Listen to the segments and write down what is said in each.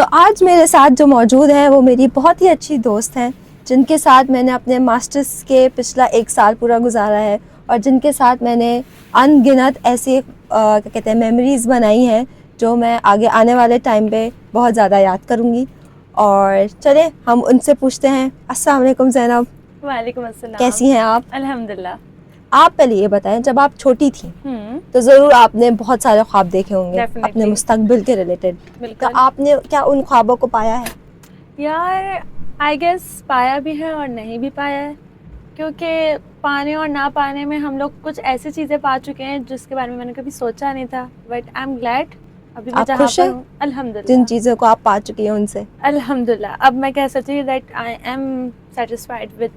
तो आज मेरे साथ जो मौजूद है वो मेरी बहुत ही अच्छी दोस्त हैं, जिनके साथ मैंने अपने मास्टर्स के पिछला 1 साल पूरा गुजारा है और जिनके साथ मैंने अनगिनत ऐसे क्या कहते हैं मेमोरीज़ बनाई हैं जो मैं आगे आने वाले टाइम पे बहुत ज़्यादा याद करूँगी। और चले हम उनसे पूछते हैं। अस्सलाम वालेकुम ज़ैनब। वालेकुम अस्सलाम। कैसी हैं आप? अल्हम्दुलिल्लाह। आप पहले ये बताएं, जब आप छोटी थी तो ज़रूर आपने बहुत सारे ख्वाब देखे होंगे अपने मुस्तकबिल के रिलेटेड, तो आपने क्या उन ख्वाबों को पाया है? यार आई गेस पाया भी है और नहीं भी पाया है, क्योंकि पाने और ना पाने में हम लोग कुछ ऐसी चीज़ें पा चुके हैं जिसके बारे में मैंने कभी सोचा नहीं था। बट आई एम ग्लैड अभी मैं जहाँ पर हूँ अल्हम्दुलिल्लाह, जिन चीज़ों को आप पा चुकी हैं उनसे अल्हम्दुलिल्लाह। अब मैं कह सकती हूँ that I am satisfied with.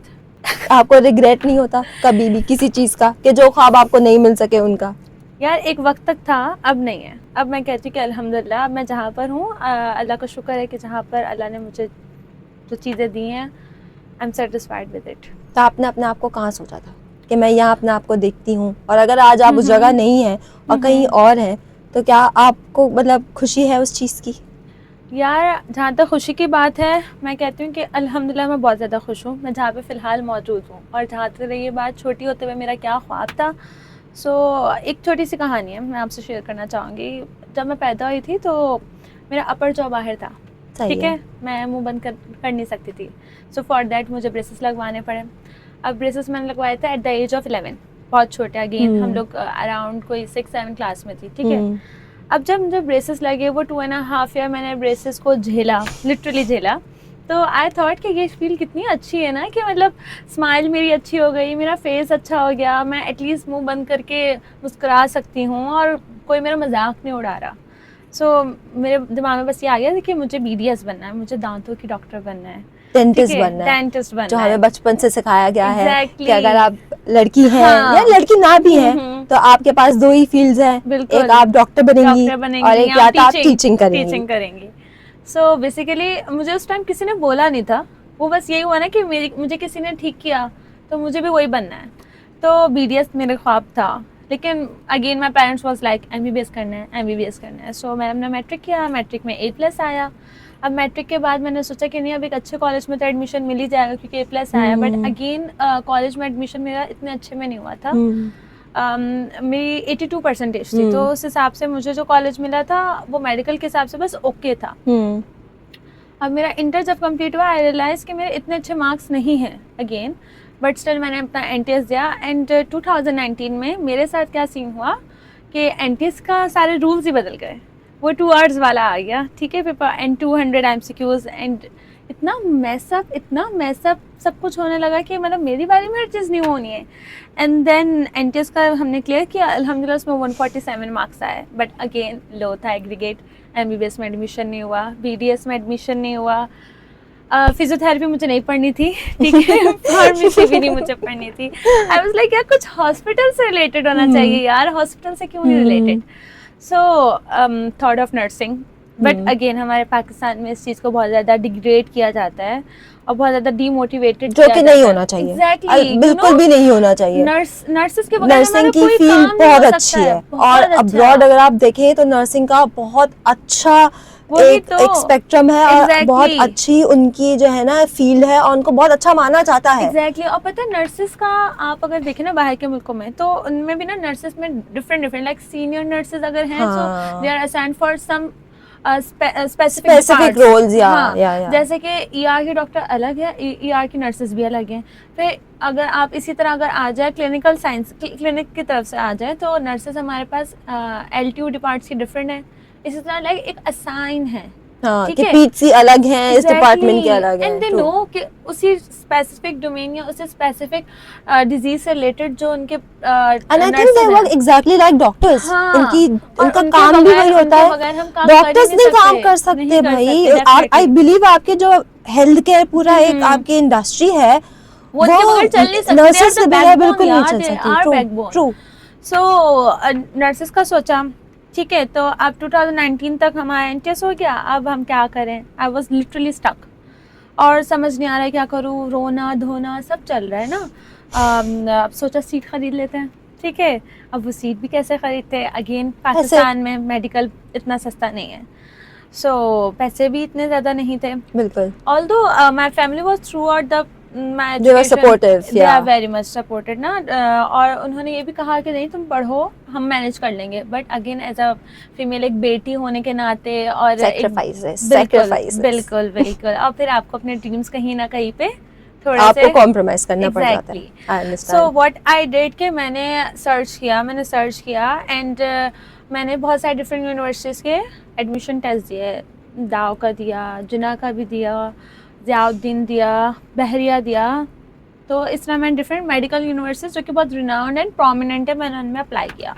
आपको रिग्रेट नहीं होता कभी भी किसी चीज़ का कि जो ख्वाब आपको नहीं मिल सके उनका? यार एक वक्त तक था, अब नहीं है। अब मैं कहती हूँ कि अल्हम्दुलिल्लाह अब मैं जहाँ पर हूँ अल्लाह का शुक्र है कि जहाँ पर अल्लाह ने मुझे जो चीज़ें दी हैं I am satisfied with it. तो आपने अपने आप को कहाँ सोचा था कि मैं यहाँ अपने आप को देखती हूँ, और अगर आज आप उस जगह नहीं हैं और कहीं और हैं तो क्या आपको मतलब खुशी है उस चीज़ की? यार जहाँ तक खुशी की बात है मैं कहती हूँ कि अल्हम्दुलिल्लाह मैं बहुत ज़्यादा खुश हूँ मैं जहाँ पे फ़िलहाल मौजूद हूँ। और जहाँ तक रही बात छोटी होते हुए मेरा क्या ख्वाब था, एक छोटी सी कहानी है मैं आपसे शेयर करना चाहूँगी। जब मैं पैदा हुई थी तो मेरा अपर जॉ बाहर था, ठीक है, मैं मुंह बंद कर नहीं सकती थी। फॉर दैट मुझे ब्रेसेस लगवाने पड़े। अब ब्रेसेस मैंने लगवाए थे एट द एज ऑफ 11, बहुत छोटे। अगेन हम लोग अराउंड कोई 6-7 क्लास में थी, ठीक है। अब जब मुझे ब्रेसेस लगे वो 2.5 ईयर मैंने ब्रेसेस को झेला, लिटरली झेला। तो आई थॉट कि ये फील कितनी अच्छी है ना, कि मतलब स्माइल मेरी अच्छी हो गई, मेरा फेस अच्छा हो गया, मैं एटलीस्ट मुंह बंद करके मुस्कुरा सकती हूँ और कोई मेरा मजाक नहीं उड़ा रहा। मेरे दिमाग में बस ये आ गया कि मुझे BDS बनना है, मुझे दांतों की डॉक्टर बनना है, डेंटिस्ट बनना है, डेंटिस्ट बनना जो है। हमें बचपन से सिखाया गया है Exactly. कि अगर आप लड़की हैं या लड़की ना भी हैं तो आपके पास 2 ही फील्ड्स हैं, एक आप डॉक्टर बनेंगी और एक या आप टीचिंग करेंगी। सो बेसिकली मुझे उस टाइम किसी ने बोला नहीं था, वो बस यही हुआ ना कि मुझे किसी ने ठीक किया तो मुझे भी वही बनना है। तो BDS मेरा ख्वाब था, लेकिन again my parents was like MBBS करना है, MBBS करना है। सो मैंने मैट्रिक किया, मैट्रिक में A+ आया। अब मैट्रिक के बाद मैंने सोचा कि नहीं अब एक अच्छे कॉलेज में तो एडमिशन मिल ही जाएगा क्योंकि A+ आया। बट अगेन कॉलेज में एडमिशन मेरा इतने अच्छे में नहीं हुआ था। मेरी 82% थी, तो उस हिसाब से मुझे जो कॉलेज मिला था वो मेडिकल के हिसाब से बस ओके था। अब मेरा इंटर जब कंप्लीट हुआ आई रियलाइज कि मेरे इतने अच्छे मार्क्स नहीं हैं अगेन, बट स्टिल मैंने अपना NTS दिया। एंड 2019 में मेरे साथ क्या सीन हुआ कि NTS का सारे रूल्स ही बदल गए, वो 2 आवर्स वाला आ गया, ठीक है, पेपर एंड 200 MCQs एंड इतना मैसअप सब कुछ होने लगा कि मतलब मेरी बारी में हर चीज़ नहीं होनी है। एंड देन NTS का हमने क्लियर किया, अल्हम्दुलिल्लाह उसमें 147 मार्क्स आए, बट अगेन लो था एग्रीगेट। MBBS में एडमिशन नहीं हुआ, BDS में एडमिशन नहीं हुआ, फिजियोथेरेपी मुझे नहीं पढ़नी थी, ठीक है, फार्मेसी भी नहीं मुझे पढ़नी थी। आई वाज लाइक यार कुछ हॉस्पिटल से रिलेटेड होना चाहिए यार, हॉस्पिटल से क्यों नहीं related. Thought of nursing, but again हमारे पाकिस्तान में इस चीज़ को बहुत ज़्यादा डिग्रेड किया जाता है और बहुत ज़्यादा डीमोटिवेटेड, जो कि नहीं होना चाहिए। Exactly, बिल्कुल भी नहीं होना चाहिए। नर्सेस के बगैर नर्सिंग की फील्ड बहुत अच्छी है और अब्रॉड अगर आप देखें तो नर्सिंग का बहुत अच्छा एक स्पेक्ट्रम है और बहुत अच्छी उनकी जो है ना फील्ड है और उनको बहुत अच्छा माना जाता है। एग्जैक्टली। और पता है नर्सेस का आप अगर देखें ना बाहर के मुल्कों में तो उनमें भी ना नर्सेस में डिफरेंट लाइक सीनियर नर्सेस अगर हैं तो they are assigned for some specific roles. या जैसे कि ER के डॉक्टर अलग है, ER की नर्सेस भी अलग हैं। फिर अगर आप इसी तरह अगर आ जाए क्लिनिकल साइंस क्लिनिक की तरफ से आ जाए तो नर्सेस हमारे पास LTU डिपार्ट्स की डिफरेंट है, इसी तरह लाइक एक असाइन है, ठीक है, PHC अलग हैं, इस डिपार्टमेंट के अलग हैं। एंड दे नो कि उसी स्पेसिफिक डोमेन या उसी स्पेसिफिक डिजीज से रिलेटेड जो उनके and I think they work exactly like doctors. उनका काम भी वही होता है, डॉक्टर्स नहीं काम कर सकते भाई। आई बिलीव आपके जो हेल्थ केयर पूरा एक आपकी इंडस्ट्री है वो नर्सेस के बगैर बिल्कुल नहीं चल सकती। ट्रू। सो नर्सेस का सोचा ठीक है, तो अब 2019 तक हमारा NTS हो गया, अब हम क्या करें। आई वॉज लिटरली स्टक और समझ नहीं आ रहा है क्या करूँ, रोना धोना सब चल रहा है ना। अब सोचा सीट खरीद लेते हैं, ठीक है। अब वो सीट भी कैसे खरीदते हैं, अगेन पाकिस्तान में मेडिकल इतना सस्ता नहीं है। सो पैसे भी इतने ज़्यादा नहीं थे. बिल्कुल. Although my family was throughout the my They were education, supportive, they yeah. are very much supported ना. और उन्होंने ये भी कहा कि नहीं तुम पढ़ो, हम मैनेज कर लेंगे. But again as a female, एक बेटी होने के नाते और Sacrifices, बिल्कुल sacrifices. बिल्कुल बिल्कुल. और फिर आपको अपने ड्रीम्स कहीं ना कहीं पे थोड़े आपको से कॉम्प्रोमाइज करना पड़ जाता है. Exactly. I so understand. What I did कि मैंने सर्च किया एंड मैंने बहुत सारे डिफरेंट यूनिवर्सिटीज़ के एडमिशन टेस्ट दिए. दाव का दिया, जिना का भी दिया, ज़ियाउद्दीन दिया, बहरिया दिया. तो इस तरह मैंने डिफरेंट मेडिकल यूनिवर्सिटीज़ जो कि बहुत रिनाउंड एंड प्रोमिनेंट है, मैंने उनमें अप्लाई किया.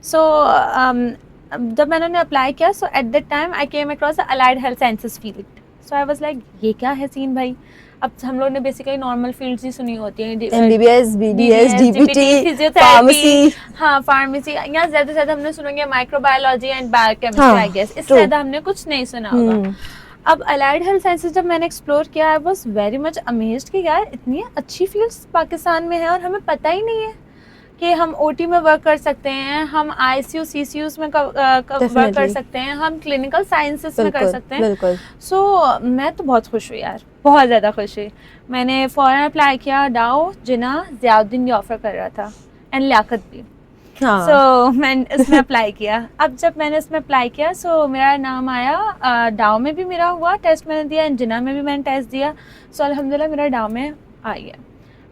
सो जब मैंने उन्हें अप्लाई किया, so at that time I came across allied health sciences field. So I was like ये क्या है सीन भाई. अब हम लोग ने बेसिकली नॉर्मल फील्ड्स ही सुनी होती हैं, MBBS, BDS, DPT, फिजियोथेरेपी, हाँ फार्मेसी. यहाँ ज़्यादा से ज़्यादा हमने सुनेंगे microbiology and biochemistry, I guess. इससे ज़्यादा हमने कुछ नहीं सुना होगा. अब अलाइड हेल्थ साइंसेज जब मैंने एक्सप्लोर किया, आई वाज वेरी मच अमेज्ड कि यार इतनी अच्छी फील्ड्स पाकिस्तान में है और हमें पता ही नहीं है कि हम ओटी में वर्क कर सकते हैं, हम ICU CCUs में वर्क कर सकते हैं, हम क्लिनिकल साइंसेस में कर सकते हैं. बिल्कुल. सो मैं तो बहुत खुश हुई यार, बहुत ज़्यादा खुश हुई. मैंने फ़ौरन अप्लाई किया. डाउ, जिना, ज़ियाउद्दीन भी ऑफ़र कर रहा था एंड लियाकत भी. हाँ. सो मैंने इसमें अप्लाई किया. अब जब मैंने इसमें अप्लाई किया, सो मेरा नाम आया. डाउ में भी मेरा हुआ, टेस्ट मैंने दिया, एंड जिना में भी मैंने टेस्ट दिया. सो अल्हम्दुलिल्लाह मेरा डाउ में आ गया.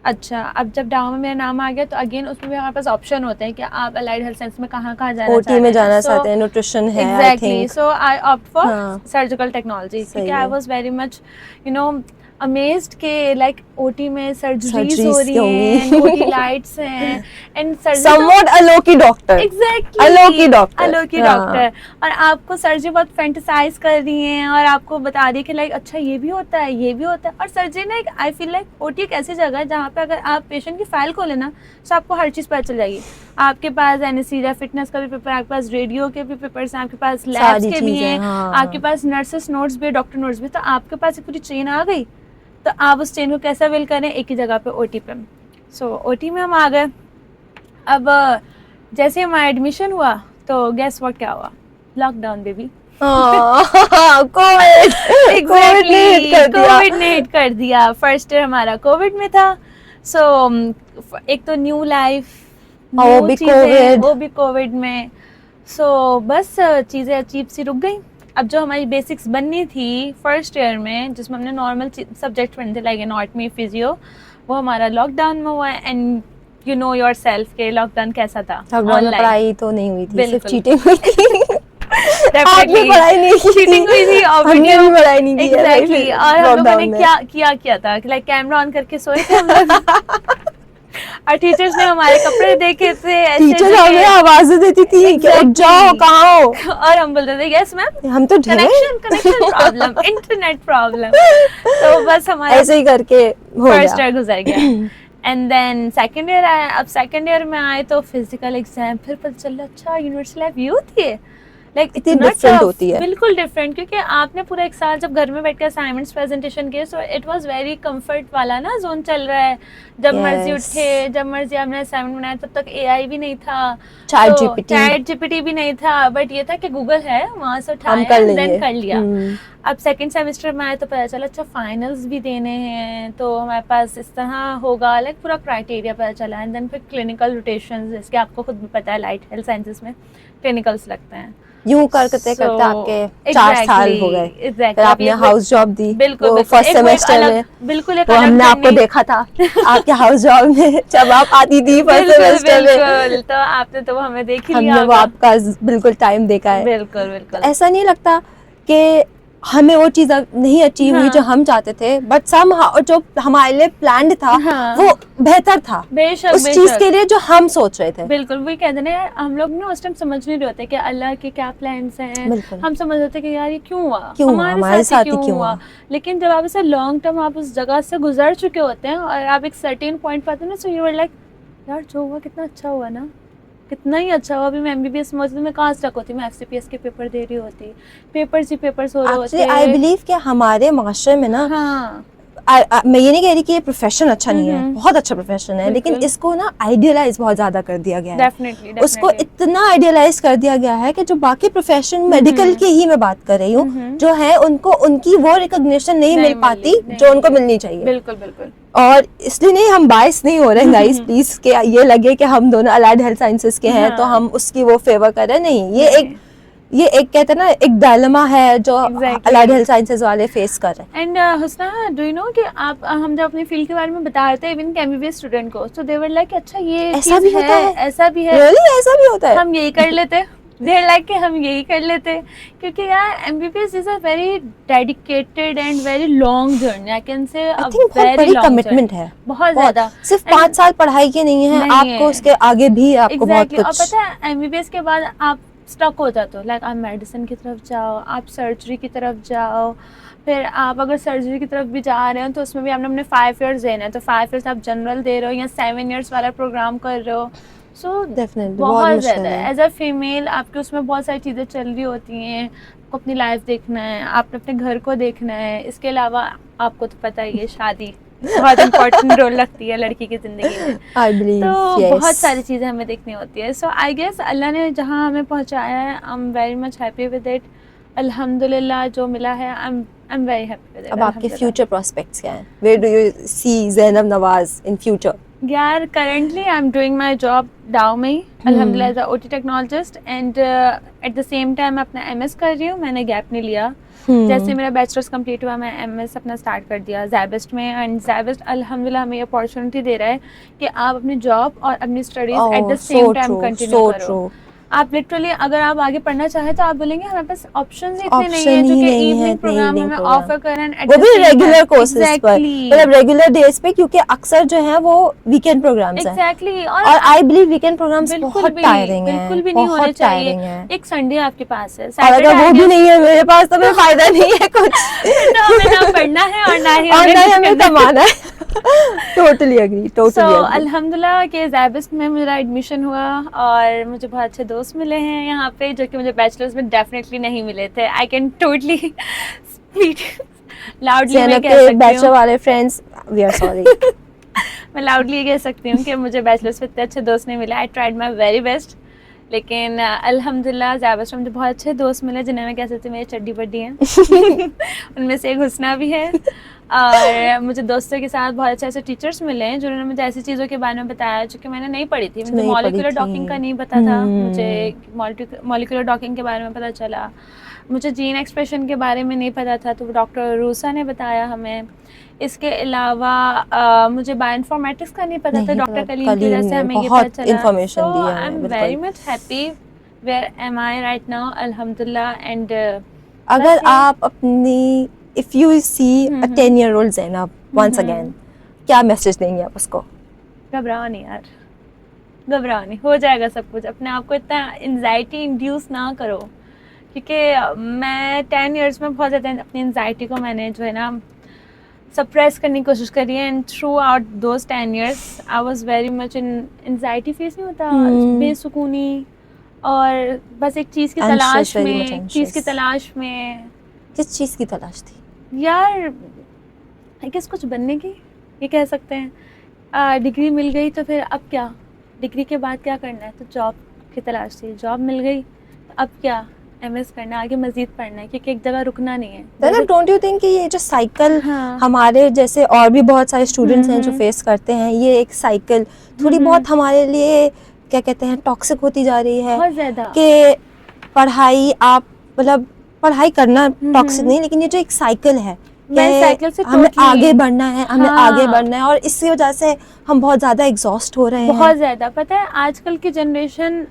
अच्छा, अब जब डाउ में मेरा नाम आ गया तो अगेन उसमें भी हमारे पास ऑप्शन होते हैं कि आप अलाइड हेल्थ साइंस में कहाँ जाना चाहते हैं. ओटी में जाना चाहते हैं, न्यूट्रिशन है. Exactly. So I opt for हाँ. सर्जिकल टेक्नोलॉजी, सही क्योंकि है. I was very much amazed के लाइक ओटी में सर्जरीज हो रही हैं, ओटी लाइट्स हैं एंड समवॉट अलोकी डॉक्टर. एग्जैक्टली, अलोकी डॉक्टर. अलोकी डॉक्टर. और आपको सर्जरी बहुत फैंटेसाइज कर रही हैं और आपको बता रही है कि लाइक अच्छा ये भी होता है, ये भी होता है. और सर्जरी ना, आई फील लाइक ओटी एक ऐसी जगह है जहाँ पे अगर आप पेशेंट की फाइल खोले ना तो आपको हर चीज़ पता चल जाएगी. आपके पास एनेस्थीसिया, फिटनेस का भी पेपर, आपके पास रेडियो के भी पेपर्स हैं, आपके पास लैब्स के भी हैं, आपके पास नर्सेस नोट्स भी, डॉक्टर नोट्स भी. तो आपके पास एक पूरी चेन आ गई, तो आप उस चेन को कैसे विल करें एक ही जगह पे, ओटी पे. सो ओटी में हम आ गए. अब जैसे हमारा एडमिशन हुआ तो गेस व्हाट क्या हुआ? Lockdown baby. कोविड ने हिट कर दिया. फर्स्ट ईयर हमारा कोविड में था. सो एक तो न्यू लाइफ, वो भी कोविड में. सो बस चीज़ें अजीब सी रुक गई. अब जो हमारी बेसिक्स बननी थी फर्स्ट ईयर में, जिसमें हमने नॉर्मल सब्जेक्ट पढ़ने थे लाइक एनाटॉमी, फिजियो, वो हमारा लॉकडाउन में हुआ. एंड यू नो योरसेल्फ के लॉकडाउन कैसा था. पढ़ाई तो नहीं हुई थी, सिर्फ बिल्कुल. चीटिंग हुई थी. Definitely. पढ़ाई नहीं की, चीटिंग हुई थी. हमने भी पढ़ाई नहीं की. एग्जैक्टली. और हम लोगों ने क्या था कि लाइक कैमरा ऑन करके सोए थे हम लोग. और टीचर्स ने हमारे कपड़े देखे थे, टीचर हमें आवाजें देती थी कि उठ जाओ, कहाँ हो. और हम बोलते थे यस मैम, हम तो कनेक्शन प्रॉब्लम, इंटरनेट प्रॉब्लम. तो बस हमारा ऐसे ही करके फर्स्ट ईयर गुजर गया. एंड देन सेकंड ईयर आया. अब सेकंड ईयर में आए तो फिजिकल एग्जाम, फिर पता चला अच्छा यूनिवर्सिटी लाइफ ये होती है. लाइक इतनी डिफरेंट होती है. बिल्कुल डिफरेंट, क्योंकि आपने पूरा एक साल जब घर में बैठ के असाइनमेंट्स प्रेजेंटेशन किए, so it was very comfort वाला ना जोन चल रहा है. जब मर्जी उठे, जब मर्जी आपने असाइनमेंट बनाया. तब तक AI भी नहीं था, चैट जीपीटी भी नहीं था, बट ये था कि गूगल है, वहाँ से उठाया देन कर लिया. अब सेकंड सेमेस्टर में आए तो पता चला अच्छा फाइनल्स भी देने हैं, तो हमारे पास इस तरह होगा, लाइक पूरा क्राइटेरिया पता चला. एंड देन फिर क्लिनिकल रोटेशंस, जिसके आपको खुद भी पता है लाइट हेल्थ साइंसेस में क्लिनिकल्स लगते हैं. यूं करते आपके 4 साल हो गए. फिर आपने हाउस जॉब दी. बिल्कुल. फर्स्ट सेमेस्टर में बिल्कुल एक हमने आपको देखा था आपके हाउस जॉब में जब आप आती थी फर्स्ट सेमेस्टर में. तो आपने तो हमें देख ही लिया. हमने वो आपका बिल्कुल टाइम देखा है. बिल्कुल. ऐसा नहीं लगता कि हमें वो चीज नहीं अचीव हुई जो हम चाहते थे, बट जो हमारे लिए प्लान्ड था वो बेहतर था बेशक, उस चीज के लिए जो हम सोच रहे थे. बिल्कुल. वही कहते हैं यार, हम लोग ना उस टाइम समझ नहीं रहे होते कि अल्लाह के क्या प्लान्स हैं. हम समझ रहे थे कि यार ये क्यों हुआ, हमारे साथ क्यों हुआ. लेकिन जब आप इसे लॉन्ग टर्म आप उस जगह से गुजर चुके होते हैं और आप एक सर्टेन पॉइंट पाते हैं ना, सो यू वर लाइक यार जो हुआ कितना अच्छा हुआ ना, कितना ही अच्छा हुआ. अभी मैं MBBS में होती तो मैं कहाँ स्टक होती, मैं FCPS के पेपर दे रही होती, पेपर्स हो रहे होते. आई बिलीव कि हमारे माशरे में ना मैं ये नहीं कह रही कि ये प्रोफेशन अच्छा नहीं है, बहुत अच्छा प्रोफेशन है, लेकिन बिल्कुल। इसको ना आइडियलाइज बहुत ज्यादा कर दिया गया है। डेफिनेटली उसको इतना आइडियलाइज कर दिया गया है कि जो बाकी प्रोफेशन मेडिकल की ही मैं बात कर रही हूँ, जो है उनको उनकी वो रिकॉग्निशन नहीं मिल पाती जो उनको मिलनी चाहिए। बिल्कुल बिल्कुल। और इसलिए नहीं, हम बायस नहीं हो रहे हैं गाइस, प्लीज, के ये लगे कि हम दोनों अलाइड हेल्थ साइंसेस के हैं तो हम उसकी वो फेवर कर रहे हैं, नहीं। ये एक कहते हैं ना, एक डायलेमा है जो अलाइड हेल्थ साइंसेस वाले फेस कर रहे हैं। And Husna, do you know कि आप, हम जब अपनी फील्ड के बारे में बता रहे थे इवन एमबीबीएस स्टूडेंट को, सो दे वर लाइक अच्छा ये ऐसा भी होता है, ऐसा भी है, really? ऐसा भी होता है, हम यही कर लेते, देर लाइक कि हम यही कर लेते, क्योंकि यार MBBS is a very dedicated and very long journey, I can say I think बहुत बड़ी कमिटमेंट है, बहुत ज्यादा। सिर्फ 5 साल पढ़ाई के नहीं है, आपको उसके आगे भी आपको बहुत कुछ। और पता है एमबीबीएस के बाद आप स्टक हो जाते हो, लाइक आप मेडिसिन की तरफ जाओ, आप सर्जरी की तरफ जाओ, फिर आप अगर सर्जरी की तरफ भी जा रहे हो तो उसमें भी आपने अपने 5 इयर्स देना है, तो 5 इयर्स आप जनरल दे रहे हो या 7 इयर्स वाला प्रोग्राम कर रहे हो। सो बहुत ज़्यादा है, एज अ फीमेल आपके उसमें बहुत सारी चीज़ें चल रही होती हैं, आपको अपनी लाइफ देखना है, आपने अपने घर को देखना है, इसके अलावा आपको तो पता ही है शादी बहुत इम्पोर्टेंट रोल लगती है लड़की की ज़िंदगी में, तो बहुत सारी चीज़ें हमें देखनी होती है। सो आई गेस अल्लाह ने जहाँ हमें पहुँचाया है, I am very much happy with it, अल्हम्दुलिल्लाह जो मिला है, I am very happy with it. अब आपके फ्यूचर प्रोस्पेक्ट्स क्या हैं? Where do you see Zainab Nawaz in future? यार currently I am doing my job डाउ में ही, अल्हम्दुलिल्लाह as a OT technologist, and at the same time मैं अपना एमएस कर रही हूँ, मैंने गैप नहीं लिया। जैसे मेरा बैचलर्स कंप्लीट हुआ मैं एमएस अपना स्टार्ट कर दिया ज़ैबिस्ट में, एंड ज़ैबिस्ट अल्हम्दुलिल्लाह हमें अपॉर्चुनिटी दे रहा है कि आप अपनी जॉब और अपनी studies eight the same time continue करो। आप लिटरली अगर आप आगे पढ़ना चाहें तो आप बोलेंगे हमारे पास ऑप्शंस इतने नहीं है, जो कि इवनिंग प्रोग्राम हमें ऑफर करें, वो भी रेगुलर कोर्सेज पर, मतलब रेगुलर डेज पे, क्योंकि अक्सर जो है वो वीकेंड प्रोग्राम्स हैं। एग्जैक्टली। और आई बिलीव वीकेंड प्रोग्राम्स बहुत टायरिंग हैं, बिल्कुल भी नहीं होने चाहिए। एक संडे आपके पास है, और अगर वो भी नहीं है मेरे पास तो फिर फायदा नहीं है कुछ, तो हमें ना पढ़ना है और ना ही हमें कमाना है। Totally agree, totally agree. अल्हम्दुलिल्लाह के ज़ैबिस्ट में मेरा एडमिशन हुआ और मुझे बहुत अच्छे दोस्त मिले हैं यहाँ पे, जो कि मुझे बैचलर्स में डेफिनेटली नहीं मिले थे। I can totally speak loudly मैं कह सकती हूँ, बैचलर वाले फ्रेंड्स वी आर सॉरी। मैं लाउडली कह सकती हूँ कि मुझे बैचलर्स में इतने अच्छे दोस्त नहीं मिले। I tried my very best, लेकिन अल्हम्दुलिल्लाह ज़ैबिस्ट में मुझे बहुत अच्छे दोस्त मिले जिन्हें मैं कह सकती हूँ मेरी चड्डी बड्डी हैं। उनमें से एक हुस्ना भी है, और मुझे दोस्तों के साथ बहुत अच्छे ऐसे टीचर्स मिले हैं जिन्होंने मुझे ऐसी चीज़ों के बारे में बताया जो कि मैंने नहीं पढ़ी थी। मुझे मॉलिक्यूलर डॉकिंग का नहीं पता था, मुझे मॉलिक्यूलर डॉकिंग के बारे में पता चला, मुझे जीन एक्सप्रेशन के बारे में नहीं पता था, तो डॉक्टर रूसा ने बताया हमें। इसके अलावा मुझे बायोइन्फॉर्मेटिक्स का नहीं पता था, डॉक्टर कलीम की वजह से हमें ये पता चला। So I am very much happy where am I right now, अल्हम्दुलिल्लाह। एंड अगर आप अपनी if you see a 10-year-old Zainab once again, क्या मैसेज देंगे आप उसको? घबराओ नहीं यार, घबराओ नहीं, हो जाएगा सब कुछ। अपने आप को इतना एंजाइटी इंड्यूस ना करो, क्योंकि मैं 10 इयर्स में बहुत ज़्यादा अपनी एंजाइटी को मैंने जो है ना सप्रेस करने की कोशिश करी है, and through out those 10 years I was very much in anxiety face नहीं होता, बेसुकूनी, और बस एक चीज़ की तलाश में, एक चीज़ की तलाश में। किस चीज़ की तलाश थी यार? किस कुछ बनने की, ये कह सकते हैं। डिग्री मिल गई तो फिर अब क्या, डिग्री के बाद क्या करना है, तो जॉब की तलाश थी, जॉब मिल गई तो अब क्या, एमएस करना है, आगे मजीद पढ़ना है, क्योंकि एक जगह रुकना नहीं है। डोंट यू थिंक कि ये जो साइकिल हमारे जैसे और भी बहुत सारे स्टूडेंट्स हैं जो फेस करते हैं, ये एक साइकिल थोड़ी बहुत हमारे लिए क्या कहते हैं टॉक्सिक होती जा रही है, बहुत ज़्यादा, कि पढ़ाई, आप मतलब पढ़ाई करना टॉक्सिक नहीं, लेकिन ये जो एक साइकिल है साइकिल से हमें आगे बढ़ना है, हमें आगे बढ़ना है, और इसकी वजह से हम बहुत ज़्यादा एग्जॉस्ट हो रहे हैं, बहुत ज़्यादा। पता है आजकल की जनरेशन,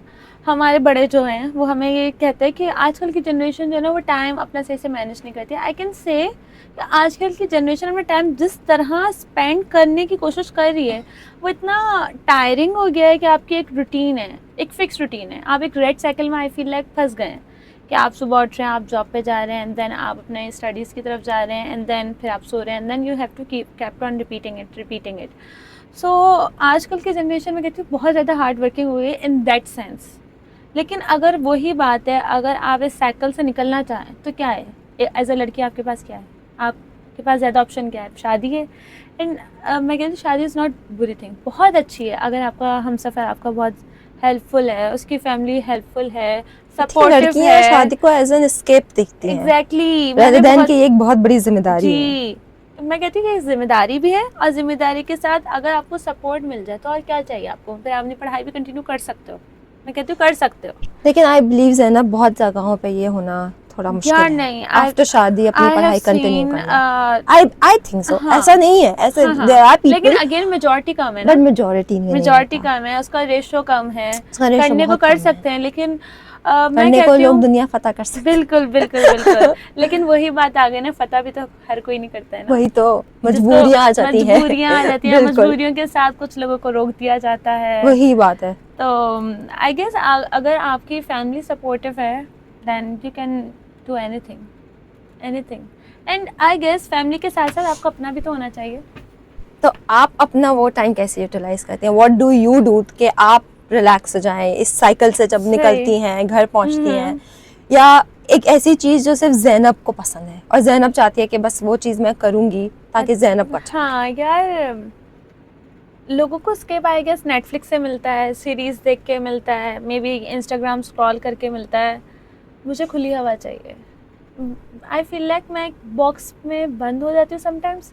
हमारे बड़े जो हैं वो हमें ये कहते हैं कि आजकल की जनरेशन जो है ना वो टाइम अपना सही से मैनेज नहीं करती। आई कैन से कि आजकल की जनरेशन अपना टाइम जिस तरह स्पेंड करने की कोशिश कर रही है वो इतना टायरिंग हो गया है कि आपकी एक रूटीन है, एक फिक्स रूटीन है, आप एक रेड साइकिल में आई फील लाइक फंस गए हैं कि आप सुबह उठ रहे हैं, आप जॉब पे जा रहे हैं, एंड देन आप अपने स्टडीज़ की तरफ जा रहे हैं, एंड देन फिर आप सो रहे हैं, and then you have to keep on repeating it. So आजकल की जनरेशन में कहती हूँ बहुत ज़्यादा हार्ड वर्किंग हुई है इन दैट सेंस। लेकिन अगर वही बात है, अगर आप इस साइकिल से निकलना चाहें तो क्या है, एज अ लड़की आपके पास क्या है, आप आपके पास ज़्यादा ऑप्शन क्या है, शादी है। एंड मैं कहती हूँ शादी इज़ नॉट बुरी थिंग, बहुत अच्छी है। अगर आपका हमसफ़र आपका बहुत हेल्पफुल है, उसकी फैमिली हेल्पफुल है, सपोर्टिव लड़कियां है, शादी को एज एन एस्केप देखती हैं, एग्जैक्टली rather than कि ये एक बहुत बड़ी जिम्मेदारी है। जी, मैं कहती हूँ कि जिम्मेदारी भी है, और जिम्मेदारी के साथ अगर आपको सपोर्ट मिल जाए तो और क्या चाहिए आपको, फिर आप अपनी पढ़ाई भी कंटिन्यू कर सकते हो। मैं कहती हूँ कर सकते हो। लेकिन आई बिलीव ज़ैनब बहुत जगहों पे ये होना थोड़ा मुश्किल यार है, नहीं, आफ्टर शादी अपनी I have पढ़ाई कंटिन्यू seen, करना। आई थिंक सो, हाँ, ऐसा नहीं है, ऐसे हाँ, देयर आर लेकिन पीपल, अगेन मेजोरिटी कम है ना, बट मेजॉरिटी में नहीं मेजोरिटी होता। कम है, उसका रेशो कम है, उसका ratio करने को बहुत कर कम है। सकते हैं, लेकिन मैं करने को कहती लोग हूँ दुनिया फतह कर सकते हैं। बिल्कुल बिल्कुल बिल्कुल, लेकिन वही बात आ गई ना, फतह भी तो हर कोई नहीं करता है ना, वही तो जिसको मजबूरियां आ जाती है। मजबूरियां आ जाती है, बिल्कुल मजबूरियों के साथ कुछ लोगों को रोक दिया जाता है। वही बात है। तो आई गेस अगर आपकी फैमिली सपोर्टिव है then you can do anything anything. And I guess family के साथ साथ आपको अपना भी तो होना चाहिए। तो आप अपना वो टाइम कैसे यूटिलाइज करते हैं? व्हाट डू यू डू कि आप रिलैक्स हो जाएं इस साइकिल से जब सही। निकलती हैं, घर पहुंचती हैं, या एक ऐसी चीज जो सिर्फ ज़ैनब को पसंद है और ज़ैनब चाहती है कि बस वो चीज मैं करूंगी ताकि ज़ैनब को अच्छा हाँ यार, लोगों को स्केप आई गेस नेटफ्लिक्स से मिलता है, सीरीज देख के मिलता है, मे बी इंस्टाग्राम स्क्रॉल करके मिलता है। मुझे खुली हवा चाहिए। आई फील लाइक मैं एक बॉक्स में बंद हो जाती हूँ समटाइम्स,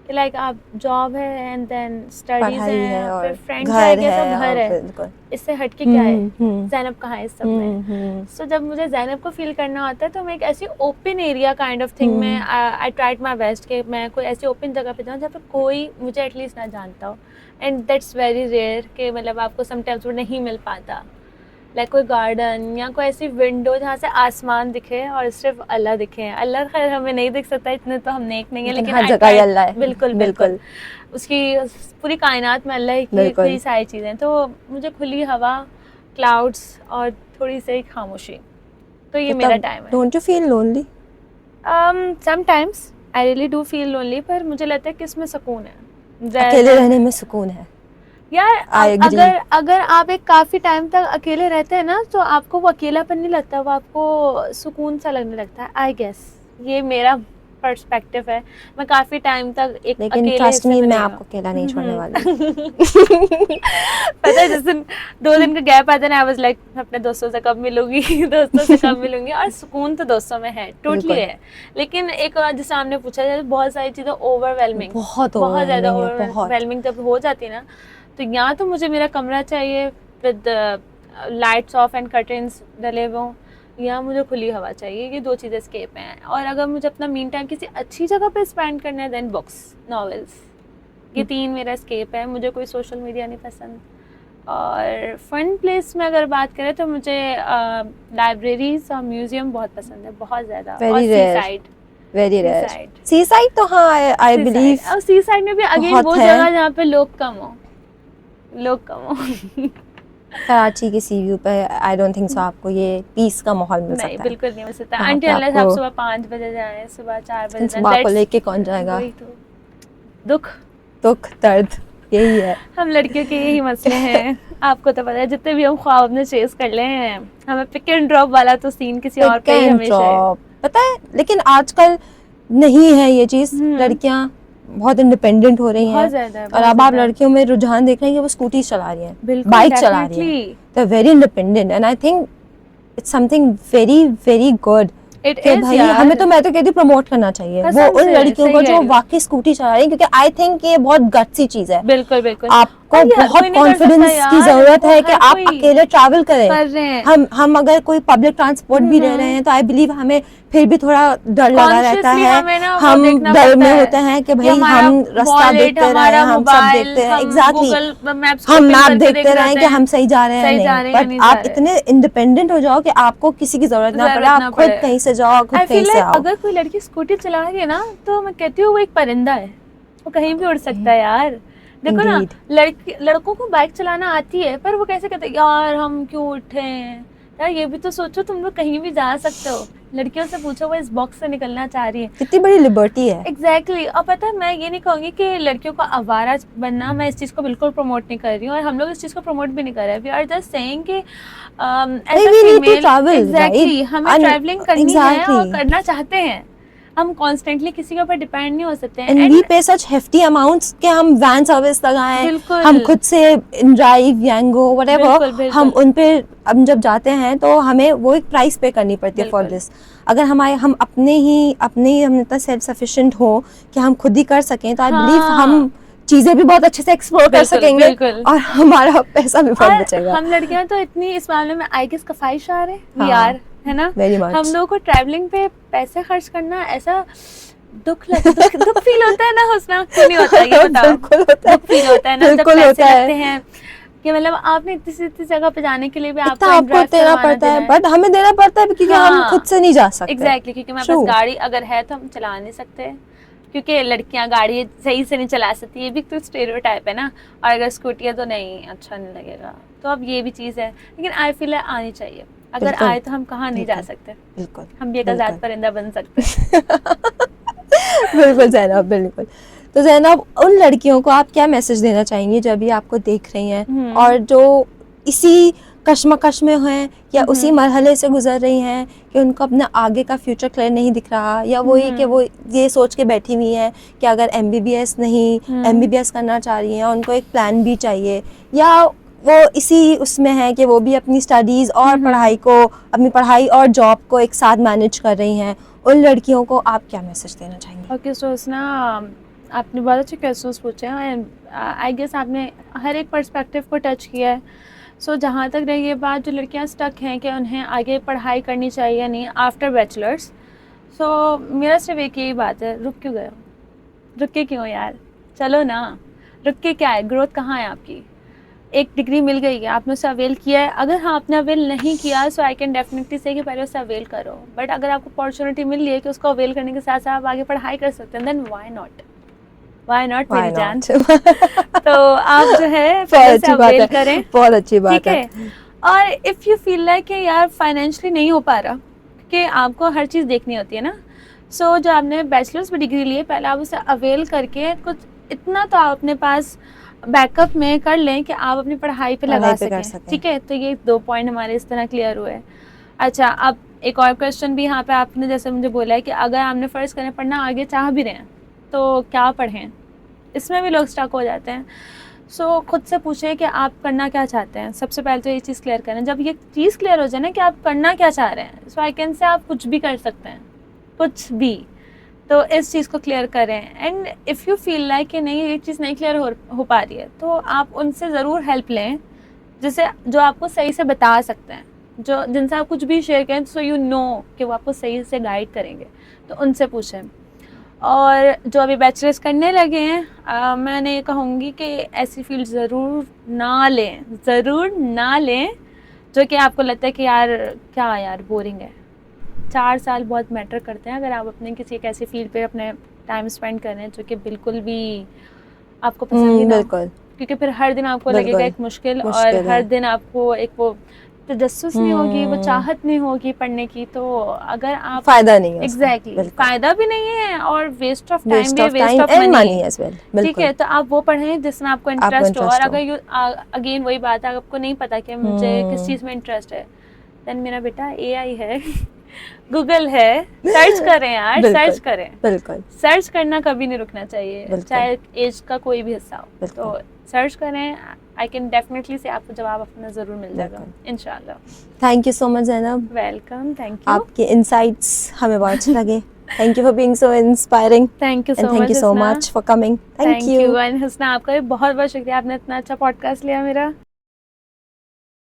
कि लाइक आप जॉब है एंड देन स्टडीज पढ़ाई है है, और फिर फ्रेंड्स घर है, ये सब है, घर और है, बिल्कुल इससे हट के क्या है, हम्म ज़ैनब कहाँ है इस सब में। सो जब मुझे ज़ैनब को फील करना होता है तो मैं एक ऐसी open area kind of thing में आई ट्राइड माई बेस्ट कि मैं कोई ऐसी ओपन जगह पे जाऊँ जहाँ पे कोई मुझे एटलीस्ट ना जानता हो। एंड दैट्स वेरी रेयर कि मतलब आपको समटाइम्स वो नहीं मिल पाता, लाइक कोई गार्डन या कोई ऐसी विंडो जहाँ से आसमान दिखे और सिर्फ अल्लाह दिखे। अल्लाह खैर हमें नहीं दिख सकता, इतने तो हम नेक नहीं है, लेकिन हर I जगह ही tried- अल्लाह है। बिल्कुल बिल्कुल, उसकी पूरी कायनात में अल्लाह की बिल्कुल। कई सारी चीज़ें। तो मुझे खुली हवा, क्लाउड्स और थोड़ी सी खामोशी, तो ये मेरा टाइम है। Don't you feel lonely? Sometimes I really do feel lonely, पर मुझे लगता है कि इसमें सुकून है। अकेले रहने में सुकून है। यार I agree. अगर आप एक काफ़ी टाइम तक अकेले रहते हैं ना, तो आपको वो अकेलापन नहीं लगता, वो आपको सुकून सा लगने लगता है। आई गेस ये मेरा पर्सपेक्टिव है। मैं काफ़ी टाइम तक एक लेकिन अकेले ट्रस्ट हिस्से मी, में मैं रही हूँ। आपको अकेला नहीं छोड़ने वाली। पता है जिस दिन 2 दिन का गैप आता है ना, आई वाज लाइक अपने दोस्तों से कब मिलूंगी दोस्तों से कब मिलूंगी। और सुकून तो दोस्तों में है, टोटली बिल्कुल। है। लेकिन एक जैसे आपने पूछा जाए, बहुत सारी चीज़ें ओवरवेलमिंग, बहुत ज़्यादा overwhelming है, बहुत। ओवरवेलमिंग जब हो जाती है ना, तो या तो मुझे मेरा कमरा चाहिए with lights off and curtains डले हों, या मुझे खुली हवा चाहिए। ये 2 चीज़ें एस्केप हैं। और अगर मुझे अपना मीन टाइम किसी अच्छी जगह पे स्पेंड करना है, देन बुक्स, नॉवेल्स, ये 3 मेरा एस्केप है। मुझे कोई सोशल मीडिया नहीं पसंद। और फन प्लेस में अगर बात करें तो मुझे लाइब्रेरीज और म्यूजियम बहुत पसंद है, बहुत ज़्यादा। और Very sea rare. Side, very rare. Seaside. Seaside तो हाँ, आई बिलीव और सी साइड में भी अगेन बहुत वो है। जगह जहाँ पे लोग कम हो, लोग कम हो। कराची की सी व्यू पे आई डोंट थिंक सो आपको ये पीस का माहौल मिल नहीं, सकता है। बिल्कुल नहीं मिल सकता। वहाँ पे अनटिल अनलेस आप आपको- सुबह 5 बजे जाएं, सुबह 4 बजे जाएं, सुबह को that's- लेके कौन जाएगा? वही तो दुख, दुख दर्द यही है। हम लड़कियों के यही मसले हैं। आपको तो पता है, जितने भी हम ख्वाब अपने चेस कर ले हैं, हमें पिक एंड ड्रॉप वाला तो सीन किसी और पे ही Pick and हमेशा है। drop, पता है, लेकिन आजकल नहीं है ये चीज। लड़कियां बहुत इंडिपेंडेंट हो रही बहुत हैं, ज़्यादा, और बहुत अब आप ज़्यादा। लड़कियों में रुझान देख रहे हैं कि वो स्कूटी चला रही हैं, बिल्कुल, बाइक चला रही हैं, definitely. They are very independent and I think it's something very very good. It कि is भाई यार। हमें तो, मैं तो कहती हूँ प्रमोट करना चाहिए वो कसम उन से, लड़कियों सही को कह जो रही हो। वाकई स्कूटी चला रही हैं, क्योंकि आई थिंक ये बहुत गट्सी चीज है। बिल्कुल बिल्कुल। आपको और यार, बहुत कोई नहीं कर सकता कॉन्फिडेंस की यार, जरूरत वो है कि हर आप कोई अकेले ट्रैवल करें। कर रहे हैं। हम अगर कोई पब्लिक ट्रांसपोर्ट भी ले रहे हैं तो आई बिलीव हमें फिर भी थोड़ा डर लगा रहता Consciously है। हमें ना वो हम देखना डर पड़ता में है होते हैं कि भाई हमारा हम रास्ता wallet, देखते रहें, हमारा हम सब मोबाइल, देखते रहें, हम एग्जैक्टली Google Maps हम open मैप करके देखते देख रहें कि लेते हम सही जा रहे हैं सही या जा नहीं। रहे हैं या बट नहीं जा आप रहे। इतने इंडिपेंडेंट हो जाओ कि आपको किसी की जरूरत ना पड़े, आप खुद कहीं से जाओ, खुद I कहीं feel से like आओ। अगर कोई लड़की स्कूटी चला रही है ना, तो मैं कहती हूँ वो एक परिंदा है, वो कहीं भी उड़ सकता है यार। देखो ना, Indeed. लड़कों को बाइक चलाना आती है, पर वो कैसे कहते हैं यार हम क्यों उठे हैं यार। ये भी तो सोचो, तुम लोग कहीं भी जा सकते हो। लड़कियों से पूछो वो इस बॉक्स से निकलना चाह रही है, कितनी बड़ी लिबर्टी है। एग्जैक्टली। और पता है, मैं ये नहीं कहूँगी कि लड़कियों को आवारा बनना, मैं इस चीज़ को बिल्कुल प्रमोट नहीं कर रही हूँ, और हम लोग इस चीज़ को प्रमोट भी नहीं कर रहे हैं। वी आर जस्ट सेइंग कि we need to travel, exactly right? हमें ट्रैवलिंग करनी है और करना चाहते हैं। हम कॉन्स्टेंटली किसी के ऊपर डिपेंड नहीं हो सकते हैं। एंड वी पे सच हेफ्टी अमाउंट्स कि हम वैन सर्विस लगाएं, बिल्कुल। हम खुद से ड्राइव, यांगो, व्हाटएवर, बिल्कुल। हम उन पे हम जब जाते हैं तो हमें वो एक प्राइस पे करनी पड़ती है फॉर बिल्कुल। दिस। अगर हम अपने ही हम इतना सेल्फ सफिशिएंट हो कि हम खुद ही कर सकें तो आई बिलीव हाँ। हम चीजें भी बहुत अच्छे से एक्सप्लोर कर बिल्कुल, सकेंगे बिल्कुल। और हमारा पैसा भी बहुत और बचेगा। हम लड़कियां तो इतनी इस मामले में आई गेस कफाइशार है, वी हाँ, आर, है ना। Very much. हम लोगों को ट्रैवलिंग पे पैसे खर्च करना ऐसा दुख फील होता है ना, हंसना क्यों नहीं होता ये बताओ। बिल्कुल होता है, दुख फील होता है ना जब बिल्कुल पैसे होता है। लगते हैं कि मतलब आपने इतनी से इतनी जगह पे जाने के लिए भी इतना आपको आपको इंटरेस्ट देना पड़ता है, बट हमें देना पड़ता है क्योंकि हम खुद से नहीं जा सकते। एग्जैक्टली, क्योंकि हमारे True. पास गाड़ी अगर है तो हम चला नहीं सकते, क्योंकि लड़कियां गाड़ी सही से नहीं चला सकती, ये भी तो स्टेरियोटाइप है ना। और अगर स्कूटी है तो नहीं, अच्छा नहीं लगेगा। तो अब ये भी चीज़ है, लेकिन आई फील है आनी चाहिए। अगर बिल्कुल, आए तो हम कहाँ नहीं जा बिल्कुल, सकते, बिल्कुल, हम भी एक बिल्कुल। आज़ाद परिंदा बन सकते हैं। बिल्कुल ज़ैनब, बिल्कुल। तो ज़ैनब, उन लड़कियों को आप क्या मैसेज देना चाहेंगी जो अभी आपको देख रही हैं और जो इसी कश्मकश में हैं या उसी मरहले से गुजर रही हैं कि उनको अपना आगे का फ्यूचर क्लियर नहीं दिख रहा, या वही कि वो ये सोच के बैठी हुई हैं कि अगर MBBS नहीं, MBBS करना चाह रही हैं, उनको एक प्लान भी चाहिए, या वो इसी उसमें है कि वो भी अपनी स्टडीज़ और अपनी पढ़ाई और जॉब को एक साथ मैनेज कर रही हैं, उन लड़कियों को आप क्या मैसेज देना चाहेंगे? ओके, सो ना आपने बहुत अच्छे क्वेश्चंस पूछे हैं एंड आई गेस आपने हर एक पर्सपेक्टिव को टच किया है। सो जहाँ तक रही ये बात, जो लड़कियाँ स्टक हैं कि उन्हें आगे पढ़ाई करनी चाहिए या नहीं आफ्टर बैचलर्स, सो मेरा सिर्फ एक यही बात है, रुक क्यों गए हो? रुक के क्यों यार, चलो ना। रुक के क्या है, ग्रोथ कहाँ है आपकी? एक डिग्री मिल गई है, आपने उसे अवेल किया है। अगर हाँ आपने अवेल नहीं किया, सो आई कैन डेफिनेटली से कि पहले उसे अवेल करो। बट अगर आपको अपॉर्चुनिटी मिल रही है कि उसको अवेल करने के साथ साथ आप आगे पढ़ाई कर सकते हैं, देन व्हाई नॉट मेरी जान। तो आप जो है पहले से अवेल करें, बहुत अच्छी बात ठीक है। और इफ़ यू फील लाइक कि यार फाइनेंशियली नहीं हो पा रहा, कि आपको हर चीज़ देखनी होती है ना, सो जो आपने बैचलर्स में डिग्री ली है, पहले आप उसे अवेल करके कुछ इतना तो आप अपने पास बैकअप में कर लें कि आप अपनी पढ़ाई पे लगा सकें, ठीक है। तो ये 2 पॉइंट हमारे इस तरह क्लियर हुए। अच्छा, अब एक और क्वेश्चन भी यहाँ पे आपने जैसे मुझे बोला है कि अगर आपने फ़र्ज़ करें पढ़ना आगे चाह भी रहे हैं तो क्या पढ़ें, इसमें भी लोग स्टक हो जाते हैं। सो खुद से पूछें कि आप करना क्या चाहते हैं। सबसे पहले तो ये चीज़ क्लियर करें। जब ये चीज़ क्लियर हो जाए ना कि आप करना क्या चाह रहे हैं, सो आई कैन से आप कुछ भी कर सकते हैं, कुछ भी। तो इस चीज़ को क्लियर करें। And if you feel like कि नहीं ये चीज़ नहीं क्लियर हो पा रही है, तो आप उनसे ज़रूर हेल्प लें, जिसे जो आपको सही से बता सकते हैं, जो जिनसे आप कुछ भी शेयर करें सो यू नो कि वो आपको सही से गाइड करेंगे, तो उनसे पूछें। और जो अभी बैचलर्स करने लगे हैं, मैंने ये कहूँगी कि ऐसी फील्ड ज़रूर ना लें जो कि आपको लगता है कि यार क्या यार बोरिंग है। 4 साल बहुत मैटर करते हैं अगर आप अपने किसी एक ऐसी फील्ड पे अपने टाइम स्पेंड कर रहे हैं जो कि बिल्कुल भी आपको पसंद ही ना हो, क्योंकि फिर हर दिन आपको लगेगा एक मुश्किल और हर दिन आपको एक वो तजस्सुस नहीं होगी, वो चाहत नहीं होगी पढ़ने की। तो अगर आप फायदा नहीं है, एग्जैक्टली फायदा भी नहीं है और वेस्ट ऑफ टाइम भी, waste of money as well, ठीक है। तो आप वो पढ़ें जिसमें आपको इंटरेस्ट हो। और अगर यू अगेन वही बात है, आपको नहीं पता कि मुझे किस चीज़ में इंटरेस्ट है, देन मेरा बेटा AI है गूगल है, सर्च करें यार, सर्च करें। बिल्कुल, सर्च करना कभी नहीं रुकना चाहिए, चाहे एज का कोई भी हिस्सा हो। तो सर्च करें, आई कैन डेफिनेटली से आपको जवाब अपना ज़रूर मिल जाएगा इंशाल्लाह। Thank you so much Zainab, welcome, thank you. आपके इनसाइट्स हमें बहुत अच्छे लगे। Thank you for being so inspiring. Thank you so much for coming. Thank you. And Hasna, आपका भी बहुत बहुत शुक्रिया, आपने इतना अच्छा पॉडकास्ट लिया मेरा।